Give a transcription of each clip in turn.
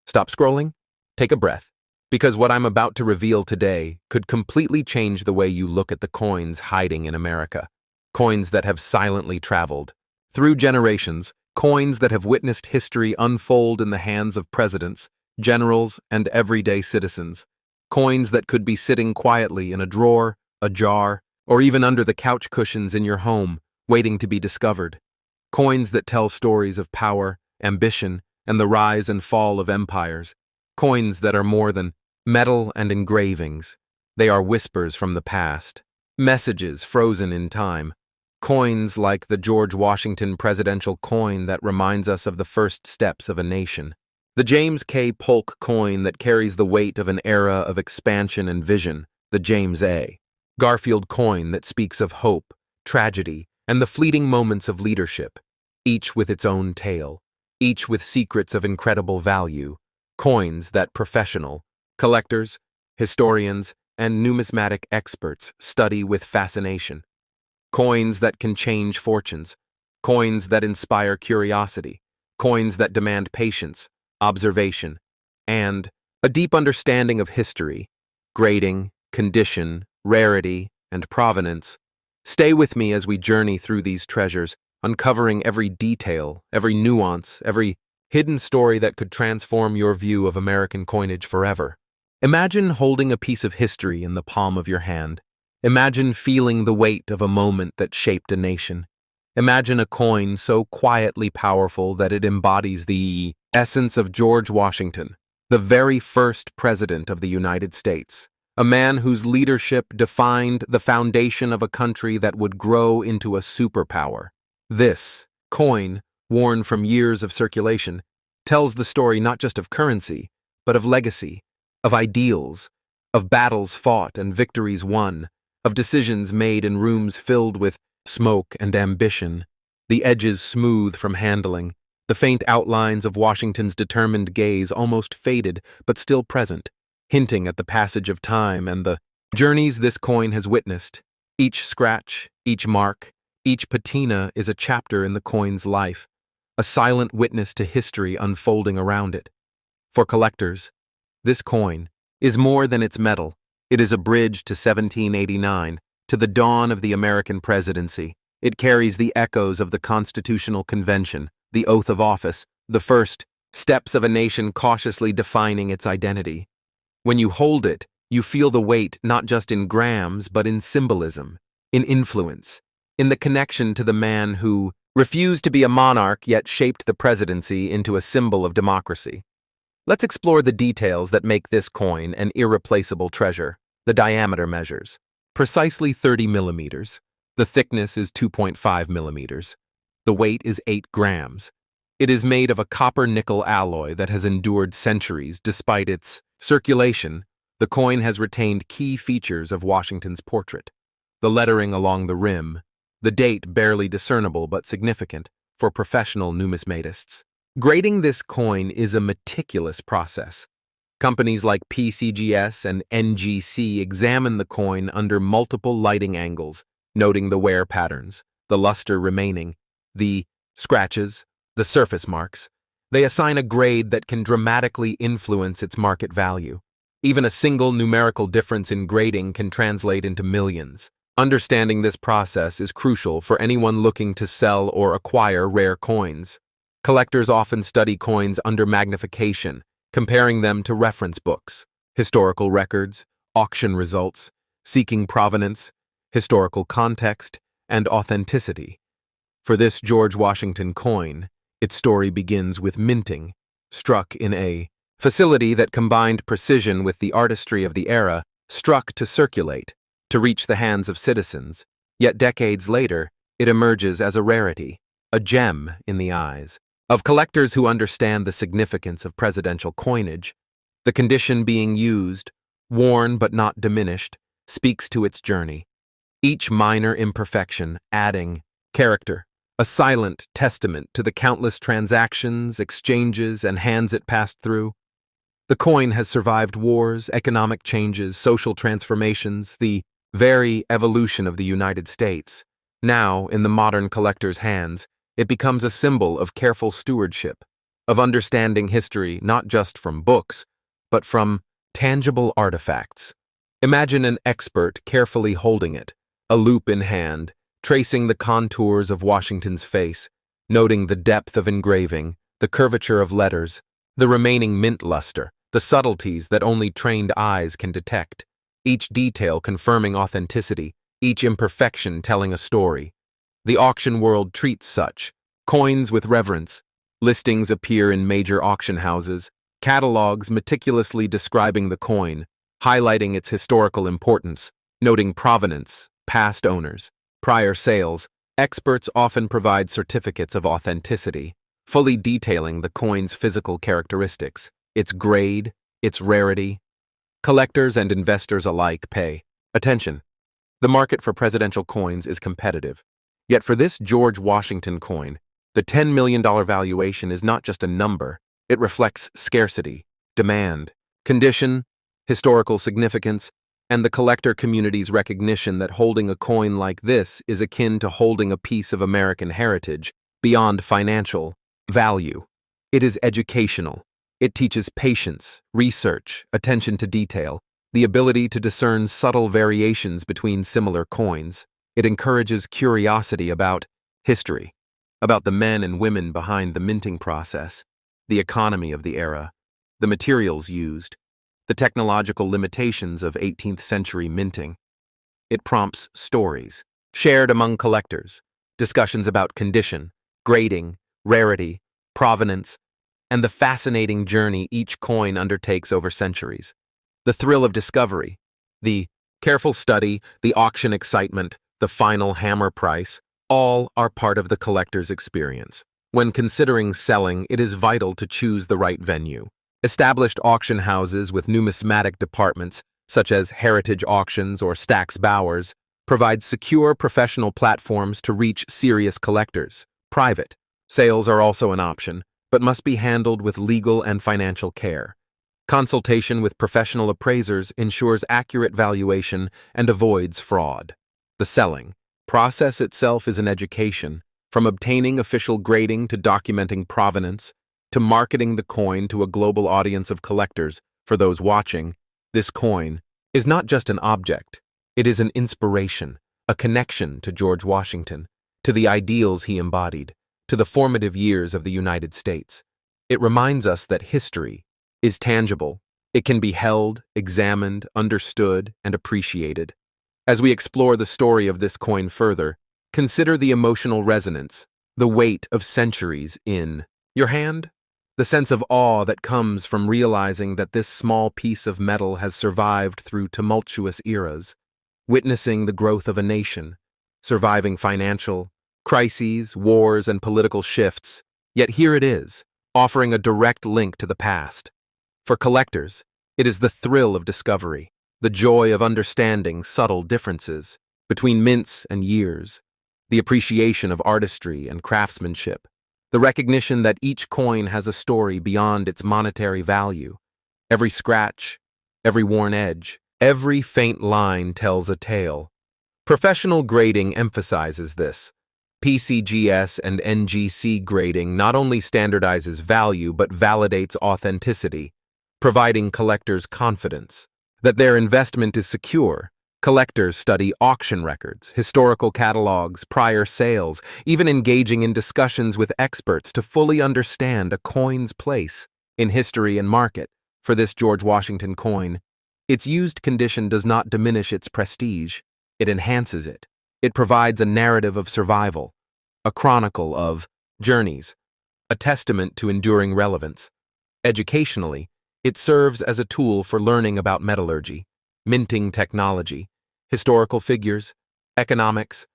Stop scrolling, take a breath, because what I'm about to reveal today could completely change the way you look at the coins hiding in America. Coins that have silently traveled through generations, coins that have witnessed history unfold in the hands of presidents, generals, and everyday citizens. Coins that could be sitting quietly in a drawer, a jar, or even under the couch cushions in your home, waiting to be discovered. Coins that tell stories of power, ambition, and the rise and fall of empires. Coins that are more than metal and engravings. They are whispers from the past, messages frozen in time. Coins like the George Washington presidential coin that reminds us of the first steps of a nation. The James K. Polk coin that carries the weight of an era of expansion and vision, the James A. Garfield coin that speaks of hope, tragedy, and the fleeting moments of leadership, each with its own tale, each with secrets of incredible value. Coins that professional, collectors, historians, and numismatic experts study with fascination. Coins that can change fortunes, coins that inspire curiosity, coins that demand patience, observation, and a deep understanding of history, grading, condition, rarity, and provenance. Stay with me as we journey through these treasures, uncovering every detail, every nuance, every hidden story that could transform your view of American coinage forever. Imagine holding a piece of history in the palm of your hand. Imagine feeling the weight of a moment that shaped a nation. Imagine a coin so quietly powerful that it embodies the essence of George Washington, the very first president of the United States, a man whose leadership defined the foundation of a country that would grow into a superpower. This coin, worn from years of circulation, tells the story not just of currency, but of legacy, of ideals, of battles fought and victories won, of decisions made in rooms filled with smoke and ambition, the edges smooth from handling, the faint outlines of Washington's determined gaze almost faded but still present, hinting at the passage of time and the journeys this coin has witnessed. Each scratch, each mark, each patina is a chapter in the coin's life, a silent witness to history unfolding around it. For collectors, this coin is more than its metal. It is a bridge to 1789, to the dawn of the American presidency. It carries the echoes of the Constitutional Convention, the oath of office, the first steps of a nation cautiously defining its identity. When you hold it, you feel the weight not just in grams, but in symbolism, in influence, in the connection to the man who refused to be a monarch yet shaped the presidency into a symbol of democracy. Let's explore the details that make this coin an irreplaceable treasure. The diameter measures precisely 30 millimeters. The thickness is 2.5 millimeters. The weight is 8 grams. It is made of a copper-nickel alloy that has endured centuries despite its circulation. The coin has retained key features of Washington's portrait. The lettering along the rim, the date barely discernible but significant for professional numismatists. Grading this coin is a meticulous process. Companies like PCGS and NGC examine the coin under multiple lighting angles, noting the wear patterns, the luster remaining, the scratches, the surface marks. They assign a grade that can dramatically influence its market value. Even a single numerical difference in grading can translate into millions. Understanding this process is crucial for anyone looking to sell or acquire rare coins. Collectors often study coins under magnification, comparing them to reference books, historical records, auction results, seeking provenance, historical context, and authenticity. For this George Washington coin, its story begins with minting, struck in a facility that combined precision with the artistry of the era, struck to circulate, to reach the hands of citizens. Yet decades later, it emerges as a rarity, a gem in the eyes of collectors who understand the significance of presidential coinage. The condition being used, worn but not diminished, speaks to its journey. Each minor imperfection adding character, a silent testament to the countless transactions, exchanges, and hands it passed through. The coin has survived wars, economic changes, social transformations, the very evolution of the United States. Now, in the modern collector's hands, it becomes a symbol of careful stewardship, of understanding history not just from books, but from tangible artifacts. Imagine an expert carefully holding it, a loupe in hand, tracing the contours of Washington's face, noting the depth of engraving, the curvature of letters, the remaining mint luster, the subtleties that only trained eyes can detect, each detail confirming authenticity, each imperfection telling a story. The auction world treats such coins with reverence. Listings appear in major auction houses, catalogs meticulously describing the coin, highlighting its historical importance, noting provenance, past owners, prior sales. Experts often provide certificates of authenticity, fully detailing the coin's physical characteristics, its grade, its rarity. Collectors and investors alike pay attention. The market for presidential coins is competitive. Yet for this George Washington coin, the $10 million valuation is not just a number. It reflects scarcity, demand, condition, historical significance, and the collector community's recognition that holding a coin like this is akin to holding a piece of American heritage beyond financial value. It is educational. It teaches patience, research, attention to detail, the ability to discern subtle variations between similar coins. It encourages curiosity about history, about the men and women behind the minting process, the economy of the era, the materials used, the technological limitations of 18th century minting. It prompts stories, shared among collectors, discussions about condition, grading, rarity, provenance, and the fascinating journey each coin undertakes over centuries. The thrill of discovery, the careful study, the auction excitement, the final hammer price, all are part of the collector's experience. When considering selling, it is vital to choose the right venue. Established auction houses with numismatic departments, such as Heritage Auctions or Stack's Bowers, provide secure professional platforms to reach serious collectors. Private sales are also an option, but must be handled with legal and financial care. Consultation with professional appraisers ensures accurate valuation and avoids fraud. The selling process itself is an education, from obtaining official grading to documenting provenance, to marketing the coin to a global audience of collectors. For those watching, this coin is not just an object, it is an inspiration, a connection to George Washington, to the ideals he embodied, to the formative years of the United States. It reminds us that history is tangible. It can be held, examined, understood, and appreciated. As we explore the story of this coin further, consider the emotional resonance, the weight of centuries in your hand, the sense of awe that comes from realizing that this small piece of metal has survived through tumultuous eras, witnessing the growth of a nation, surviving financial crises, wars, and political shifts, yet here it is, offering a direct link to the past. For collectors, it is the thrill of discovery, the joy of understanding subtle differences between mints and years, the appreciation of artistry and craftsmanship, the recognition that each coin has a story beyond its monetary value. Every scratch, every worn edge, every faint line tells a tale. Professional grading emphasizes this. PCGS and NGC grading not only standardizes value but validates authenticity, providing collectors confidence that their investment is secure. Collectors study auction records, historical catalogs, prior sales, even engaging in discussions with experts to fully understand a coin's place in history and market. For this George Washington coin, its used condition does not diminish its prestige, it enhances it. It provides a narrative of survival, a chronicle of journeys, a testament to enduring relevance. Educationally, it serves as a tool for learning about metallurgy, minting technology, historical figures, economics,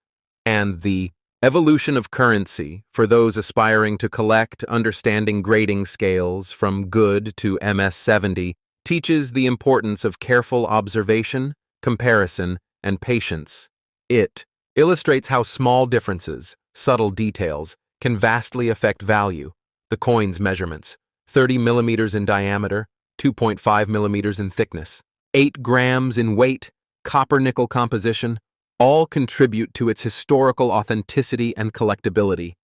and the evolution of currency. For those aspiring to collect. Understanding grading scales from good to MS-70 teaches the importance of careful observation, comparison, and patience. It illustrates how small differences, subtle details, can vastly affect value. The coin's measurements: 30 millimeters in diameter, 2.5 millimeters in thickness, 8 grams in weight, copper-nickel composition, all contribute to its historical authenticity and collectability.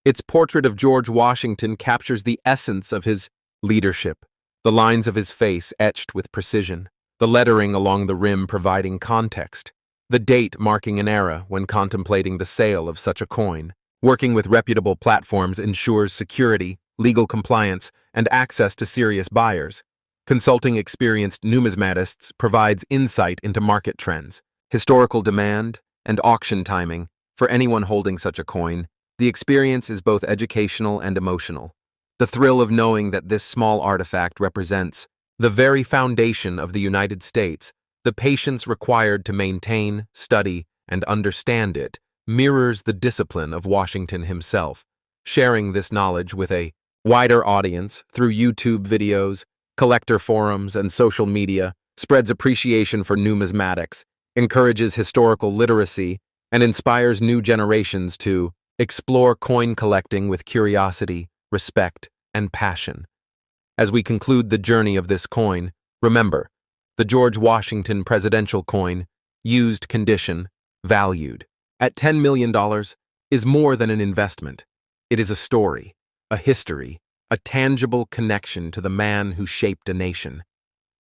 Its portrait of George Washington captures the essence of his leadership, the lines of his face etched with precision, the lettering along the rim providing context, the date marking an era when contemplating the sale of such a coin. Working with reputable platforms ensures security, legal compliance, and access to serious buyers. Consulting experienced numismatists provides insight into market trends, historical demand, and auction timing. For anyone holding such a coin, the experience is both educational and emotional. The thrill of knowing that this small artifact represents the very foundation of the United States, the patience required to maintain, study, and understand it, mirrors the discipline of Washington himself. Sharing this knowledge with a wider audience through YouTube videos, collector forums, and social media spreads appreciation for numismatics, encourages historical literacy, and inspires new generations to explore coin collecting with curiosity, respect, and passion. As we conclude the journey of this coin, remember, the George Washington presidential coin, used condition, valued at $10 million, is more than an investment. It is a story, a history, a tangible connection to the man who shaped a nation.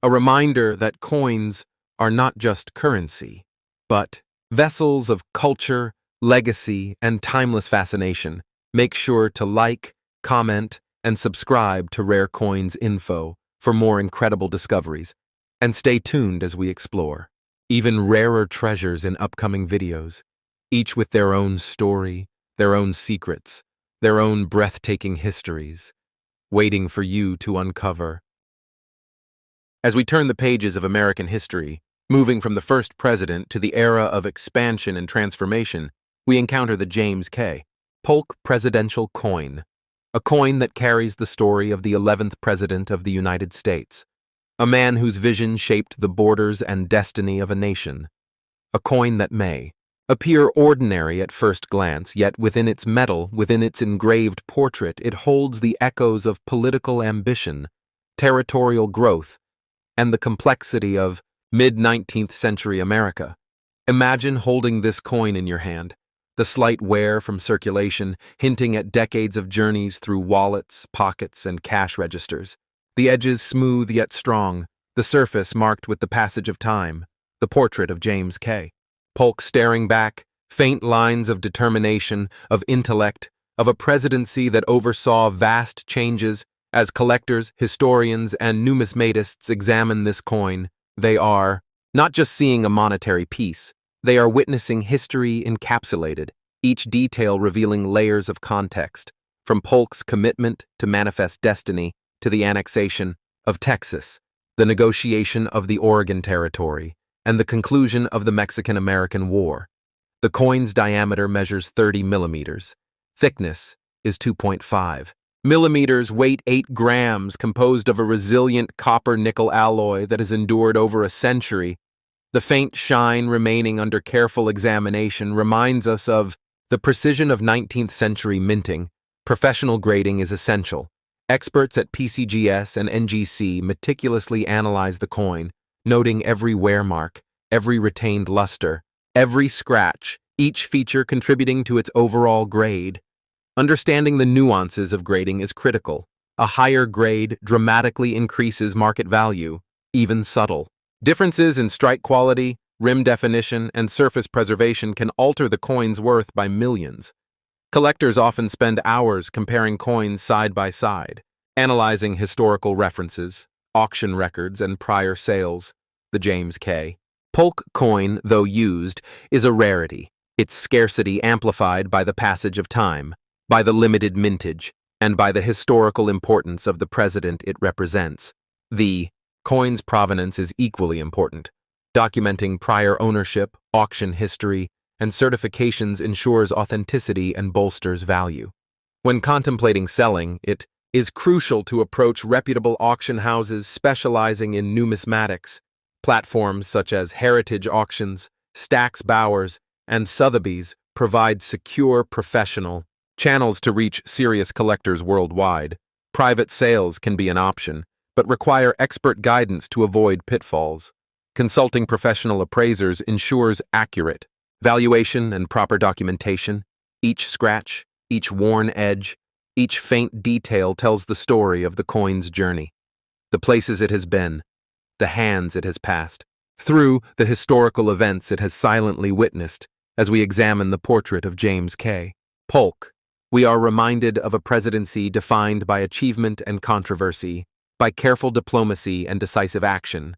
A reminder that coins are not just currency, but vessels of culture, legacy, and timeless fascination. Make sure to like, comment, and subscribe to Rare Coins Info for more incredible discoveries. And stay tuned as we explore even rarer treasures in upcoming videos, each with their own story, their own secrets, their own breathtaking histories, waiting for you to uncover. As we turn the pages of American history, moving from the first president to the era of expansion and transformation, we encounter the James K. Polk presidential coin, a coin that carries the story of the 11th president of the United States, a man whose vision shaped the borders and destiny of a nation, a coin that may appear ordinary at first glance, yet within its metal, within its engraved portrait, it holds the echoes of political ambition, territorial growth, and the complexity of mid-19th century America. Imagine holding this coin in your hand, the slight wear from circulation hinting at decades of journeys through wallets, pockets, and cash registers. The edges smooth yet strong, the surface marked with the passage of time, the portrait of James K. Polk staring back, faint lines of determination, of intellect, of a presidency that oversaw vast changes. As collectors, historians, and numismatists examine this coin, they are not just seeing a monetary piece, they are witnessing history encapsulated, each detail revealing layers of context, from Polk's commitment to manifest destiny to the annexation of Texas, the negotiation of the Oregon Territory, and the conclusion of the Mexican-American War. The coin's diameter measures 30 millimeters. Thickness is 2.5 millimeters, weight 8 grams, composed of a resilient copper-nickel alloy that has endured over a century. The faint shine remaining under careful examination reminds us of the precision of 19th century minting. Professional grading is essential. Experts at PCGS and NGC meticulously analyze the coin, noting every wear mark, every retained luster, every scratch, each feature contributing to its overall grade. Understanding the nuances of grading is critical. A higher grade dramatically increases market value, even subtle. Differences in strike quality, rim definition, and surface preservation can alter the coin's worth by millions. Collectors often spend hours comparing coins side by side, analyzing historical references, auction records, and prior sales. The James K. Polk coin, though used, is a rarity, its scarcity amplified by the passage of time, by the limited mintage, and by the historical importance of the president it represents. The coin's provenance is equally important. Documenting prior ownership, auction history, and certifications ensures authenticity and bolsters value. When contemplating selling, it is crucial to approach reputable auction houses specializing in numismatics. Platforms such as Heritage Auctions, Stack's Bowers, and Sotheby's provide secure, professional channels to reach serious collectors worldwide. Private sales can be an option, but require expert guidance to avoid pitfalls. Consulting professional appraisers ensures accurate valuation and proper documentation. Each scratch, Each worn edge, each faint detail tells the story of the coin's journey, the places it has been, the hands it has passed, through the historical events it has silently witnessed. As we examine the portrait of James K. Polk, we are reminded of a presidency defined by achievement and controversy, by careful diplomacy and decisive action.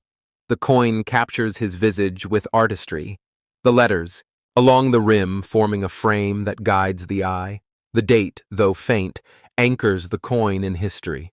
The coin captures his visage with artistry, the letters, along the rim forming a frame that guides the eye. The date, though faint, anchors the coin in history.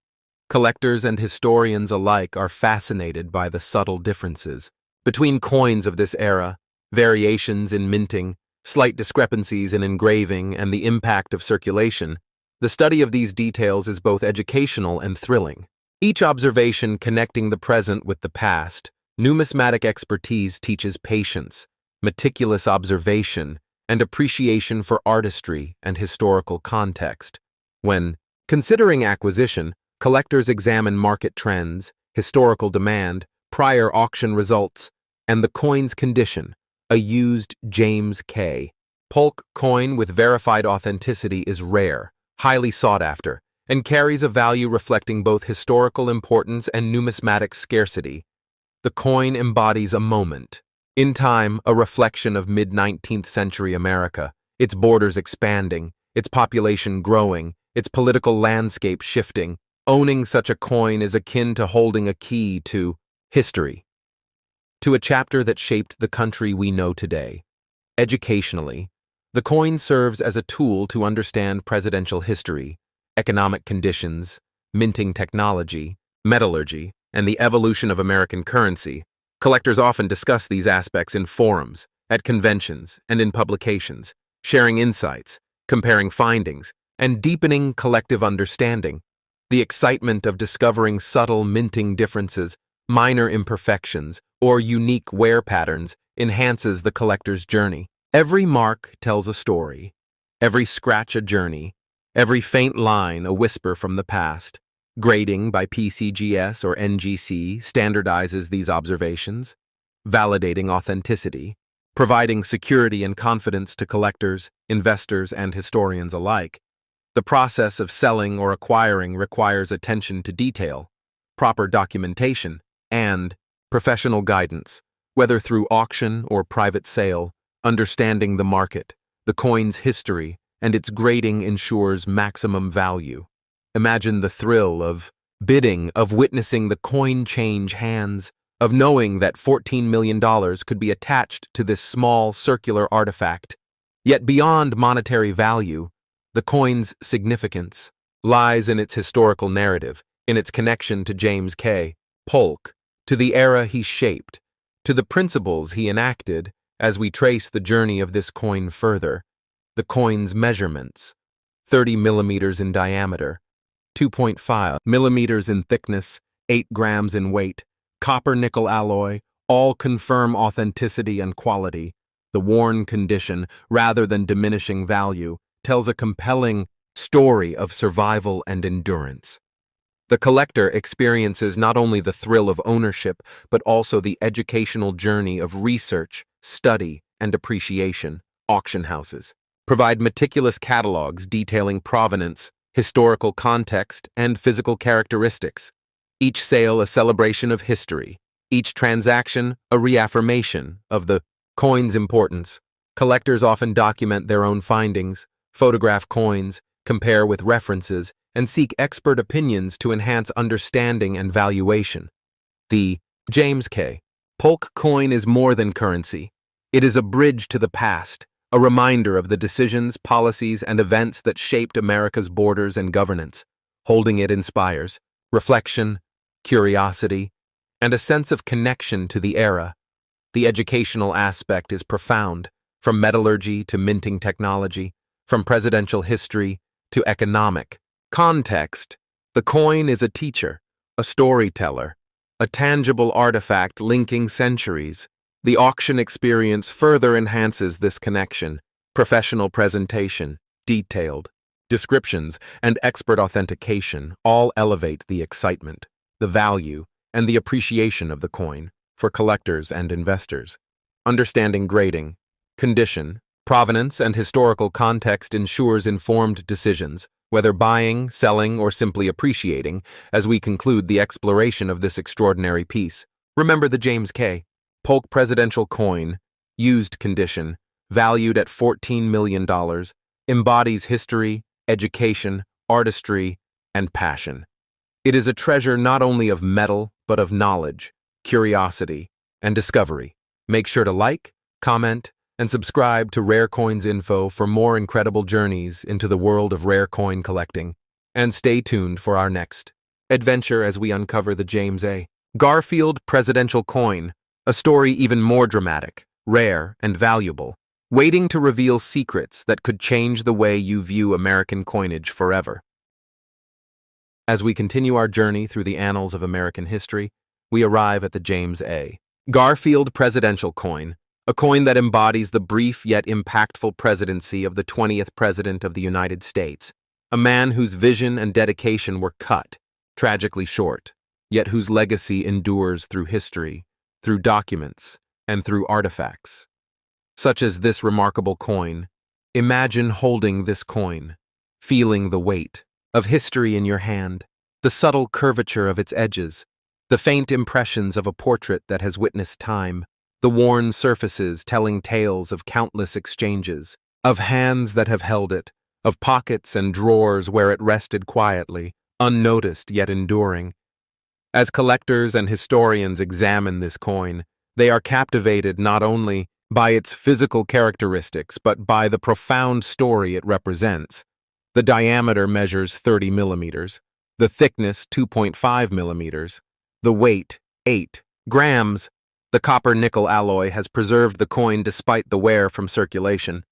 Collectors and historians alike are fascinated by the subtle differences between coins of this era, variations in minting, slight discrepancies in engraving, and the impact of circulation. The study of these details is both educational and thrilling. Each observation connecting the present with the past, numismatic expertise teaches patience, meticulous observation, and appreciation for artistry and historical context. When considering acquisition, collectors examine market trends, historical demand, prior auction results, and the coin's condition. A used James K. Polk coin with verified authenticity is rare, highly sought after, and carries a value reflecting both historical importance and numismatic scarcity. The coin embodies a moment. In time, a reflection of mid-19th century America, its borders expanding, its population growing, its political landscape shifting. Owning such a coin is akin to holding a key to history, to a chapter that shaped the country we know today. Educationally, the coin serves as a tool to understand presidential history, economic conditions, minting technology, metallurgy, and the evolution of American currency. Collectors often discuss these aspects in forums, at conventions, and in publications, sharing insights, comparing findings, and deepening collective understanding. The excitement of discovering subtle minting differences, minor imperfections, or unique wear patterns enhances the collector's journey. Every mark tells a story, every scratch a journey, every faint line a whisper from the past. Grading by PCGS or NGC standardizes these observations, validating authenticity, providing security and confidence to collectors, investors, and historians alike. The process of selling or acquiring requires attention to detail, proper documentation, and professional guidance, whether through auction or private sale. Understanding the market, the coin's history, and its grading ensures maximum value. Imagine the thrill of bidding, of witnessing the coin change hands, of knowing that $14 million could be attached to this small circular artifact. Yet beyond monetary value, the coin's significance lies in its historical narrative, in its connection to James K. Polk, to the era he shaped, to the principles he enacted. As we trace the journey of this coin further, the coin's measurements, 30 millimeters in diameter, 2.5 millimeters in thickness, 8 grams in weight, copper-nickel alloy, all confirm authenticity and quality. The worn condition, rather than diminishing value, tells a compelling story of survival and endurance. The collector experiences not only the thrill of ownership, but also the educational journey of research, study, and appreciation. Auction houses provide meticulous catalogs detailing provenance, historical context, and physical characteristics. Each sale a celebration of history, each transaction a reaffirmation of the coin's importance. Collectors often document their own findings, photograph coins, compare with references, and seek expert opinions to enhance understanding and valuation. The James K. Polk coin is more than currency. It is a bridge to the past, a reminder of the decisions, policies, and events that shaped America's borders and governance. Holding it inspires reflection, curiosity, and a sense of connection to the era. The educational aspect is profound, from metallurgy to minting technology, from presidential history to economic context. The coin is a teacher, a storyteller, a tangible artifact linking centuries. The auction experience further enhances this connection. Professional presentation, detailed descriptions, and expert authentication all elevate the excitement, the value, and the appreciation of the coin for collectors and investors. Understanding grading, condition, Provenance and historical context ensures informed decisions, whether buying, selling, or simply appreciating, as we conclude the exploration of this extraordinary piece. Remember the James K. Polk presidential coin, used condition, valued at $14 million, embodies history, education, artistry, and passion. It is a treasure not only of metal, but of knowledge, curiosity, and discovery. Make sure to like, comment, and subscribe to Rare Coins Info for more incredible journeys into the world of rare coin collecting. And stay tuned for our next adventure as we uncover the James A. Garfield presidential coin, a story even more dramatic, rare, and valuable, waiting to reveal secrets that could change the way you view American coinage forever. As we continue our journey through the annals of American history, we arrive at the James A. Garfield presidential coin, a coin that embodies the brief yet impactful presidency of the 20th President of the United States, a man whose vision and dedication were cut, tragically short, yet whose legacy endures through history, through documents, and through artifacts. Such as this remarkable coin. Imagine holding this coin, feeling the weight of history in your hand, the subtle curvature of its edges, the faint impressions of a portrait that has witnessed time, the worn surfaces telling tales of countless exchanges, of hands that have held it, of pockets and drawers where it rested quietly, unnoticed yet enduring. As collectors and historians examine this coin, they are captivated not only by its physical characteristics but by the profound story it represents. The diameter measures 30 millimeters, the thickness 2.5 millimeters, the weight 8 grams. The copper-nickel alloy has preserved the coin despite the wear from circulation.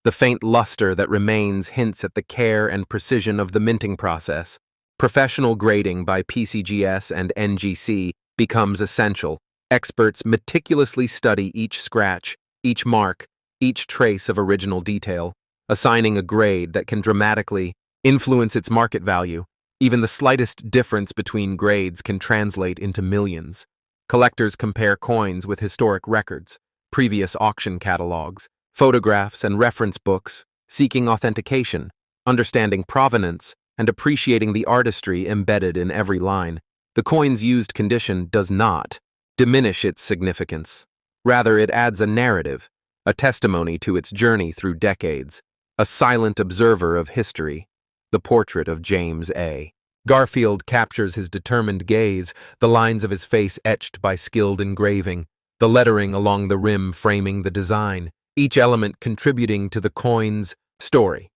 The faint luster that remains hints at the care and precision of the minting process. Professional grading by PCGS and NGC becomes essential. Experts meticulously study each scratch, each mark, each trace of original detail, assigning a grade that can dramatically influence its market value. Even the slightest difference between grades can translate into millions. Collectors compare coins with historic records, previous auction catalogs, photographs, and reference books, seeking authentication, understanding provenance, and appreciating the artistry embedded in every line. The coin's used condition does not diminish its significance. Rather, it adds a narrative, a testimony to its journey through decades, a silent observer of history. The portrait of James A. Garfield captures his determined gaze, the lines of his face etched by skilled engraving, the lettering along the rim framing the design, each element contributing to the coin's story.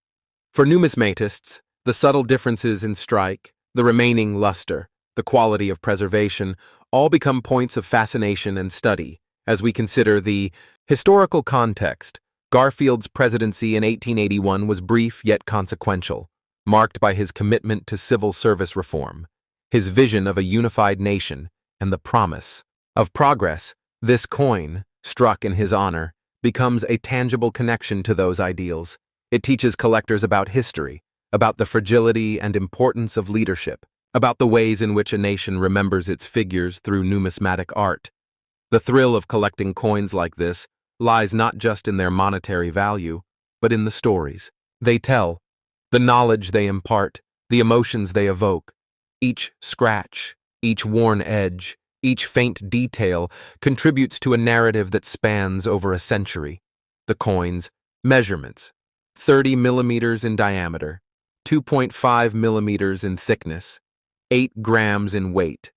For numismatists, the subtle differences in strike, the remaining luster, the quality of preservation, all become points of fascination and study as we consider the historical context. Garfield's presidency in 1881 was brief yet consequential, marked by his commitment to civil service reform, his vision of a unified nation, and the promise of progress. This coin, struck in his honor, becomes a tangible connection to those ideals. It teaches collectors about history, about the fragility and importance of leadership, about the ways in which a nation remembers its figures through numismatic art. The thrill of collecting coins like this lies not just in their monetary value, but in the stories they tell, the knowledge they impart, the emotions they evoke. Each scratch, each worn edge, each faint detail contributes to a narrative that spans over a century. The coin's measurements: 30 millimeters in diameter, 2.5 millimeters in thickness, 8 grams in weight,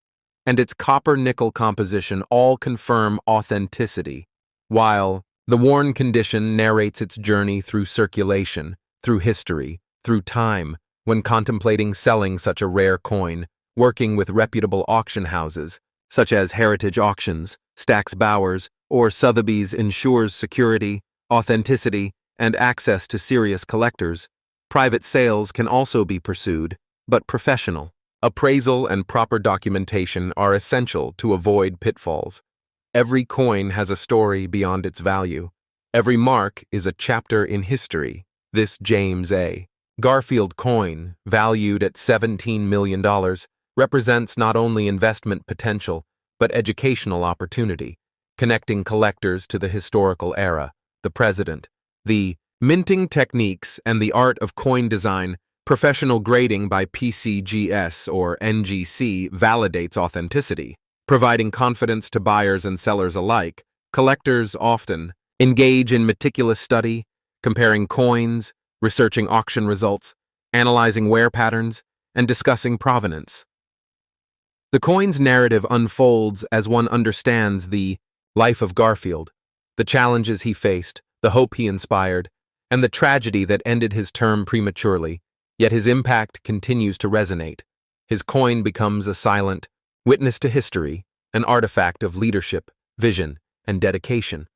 and its copper-nickel composition all confirm authenticity, while the worn condition narrates its journey through circulation, through history, through time. When contemplating selling such a rare coin, working with reputable auction houses, such as Heritage Auctions, Stack's Bowers, or Sotheby's ensures security, authenticity, and access to serious collectors. Private sales can also be pursued, but professional appraisal and proper documentation are essential to avoid pitfalls. Every coin has a story beyond its value. Every mark is a chapter in history. This James A. Garfield coin, valued at $17 million, represents not only investment potential, but educational opportunity, connecting collectors to the historical era, the president, The minting techniques and the art of coin design, professional grading by PCGS or NGC validates authenticity, providing confidence to buyers and sellers alike. Collectors often engage in meticulous study, comparing coins, researching auction results, analyzing wear patterns, and discussing provenance. The coin's narrative unfolds as one understands the life of Garfield, the challenges he faced, the hope he inspired, and the tragedy that ended his term prematurely, yet his impact continues to resonate. His coin becomes a silent witness to history, an artifact of leadership, vision, and dedication.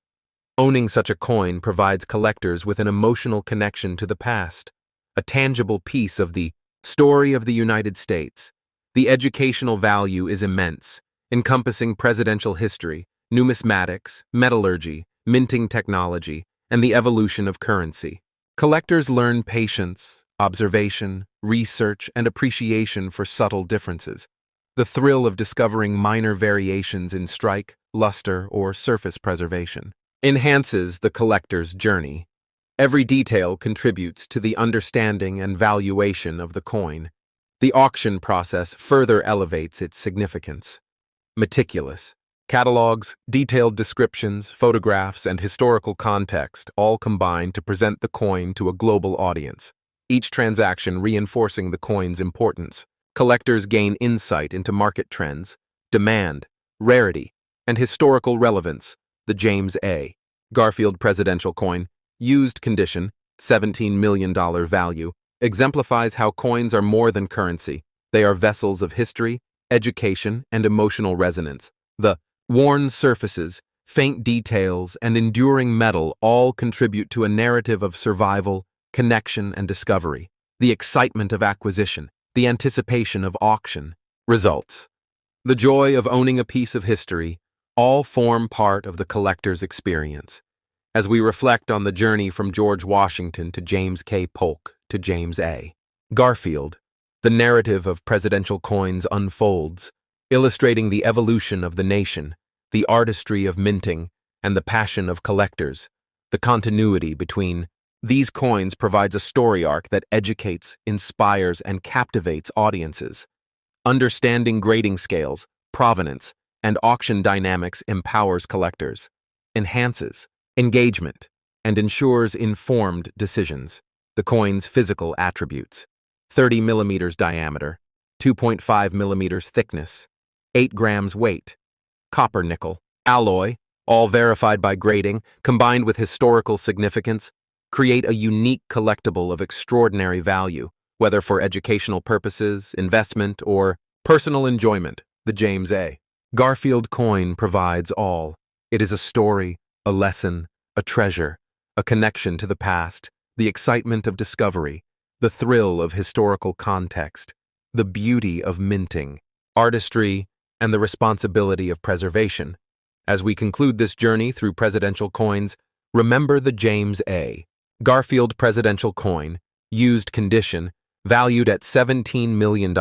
Owning such a coin provides collectors with an emotional connection to the past, a tangible piece of the story of the United States. The educational value is immense, encompassing presidential history, numismatics, metallurgy, minting technology, and the evolution of currency. Collectors learn patience, observation, research, and appreciation for subtle differences. The thrill of discovering minor variations in strike, luster, or surface preservation enhances the collector's journey. Every detail contributes to the understanding and valuation of the coin. The auction process further elevates its significance. Meticulous catalogs, detailed descriptions, photographs, and historical context all combine to present the coin to a global audience, each transaction reinforcing the coin's importance. Collectors gain insight into market trends, demand, rarity, and historical relevance. The James A. Garfield presidential coin, used condition, $17 million value, exemplifies how coins are more than currency. They are vessels of history, education, and emotional resonance. The worn surfaces, faint details, and enduring metal all contribute to a narrative of survival, connection, and discovery. The excitement of acquisition, the anticipation of auction, results. The joy of owning a piece of history all form part of the collector's experience. As we reflect on the journey from George Washington to James K. Polk to James A. Garfield, the narrative of presidential coins unfolds, illustrating the evolution of the nation, the artistry of minting, and the passion of collectors. The continuity between these coins provides a story arc that educates, inspires, and captivates audiences. Understanding grading scales, provenance, and auction dynamics empowers collectors, enhances engagement, and ensures informed decisions. The coin's physical attributes: 30 millimeters diameter, 2.5 millimeters thickness, 8 grams weight, copper nickel, alloy, all verified by grading, combined with historical significance, create a unique collectible of extraordinary value, whether for educational purposes, investment, or personal enjoyment. The James A. Garfield coin provides all. It is a story, a lesson, a treasure, a connection to the past, the excitement of discovery, the thrill of historical context, the beauty of minting, artistry, and the responsibility of preservation. As we conclude this journey through presidential coins, remember the James A. Garfield presidential coin, used condition, valued at $17 million,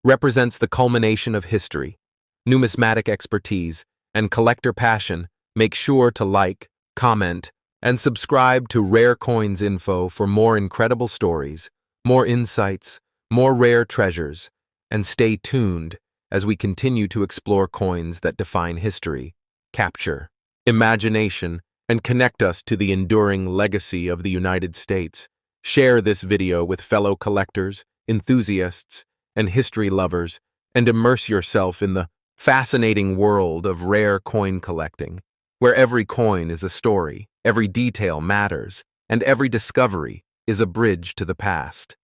represents the culmination of history. Numismatic expertise and collector passion. Make sure to like, comment, and subscribe to Rare Coins Info for more incredible stories, more insights, more rare treasures, and stay tuned as we continue to explore coins that define history, capture imagination, and connect us to the enduring legacy of the United States. Share this video with fellow collectors, enthusiasts, and history lovers, and immerse yourself in the fascinating world of rare coin collecting, where every coin is a story, every detail matters, and every discovery is a bridge to the past.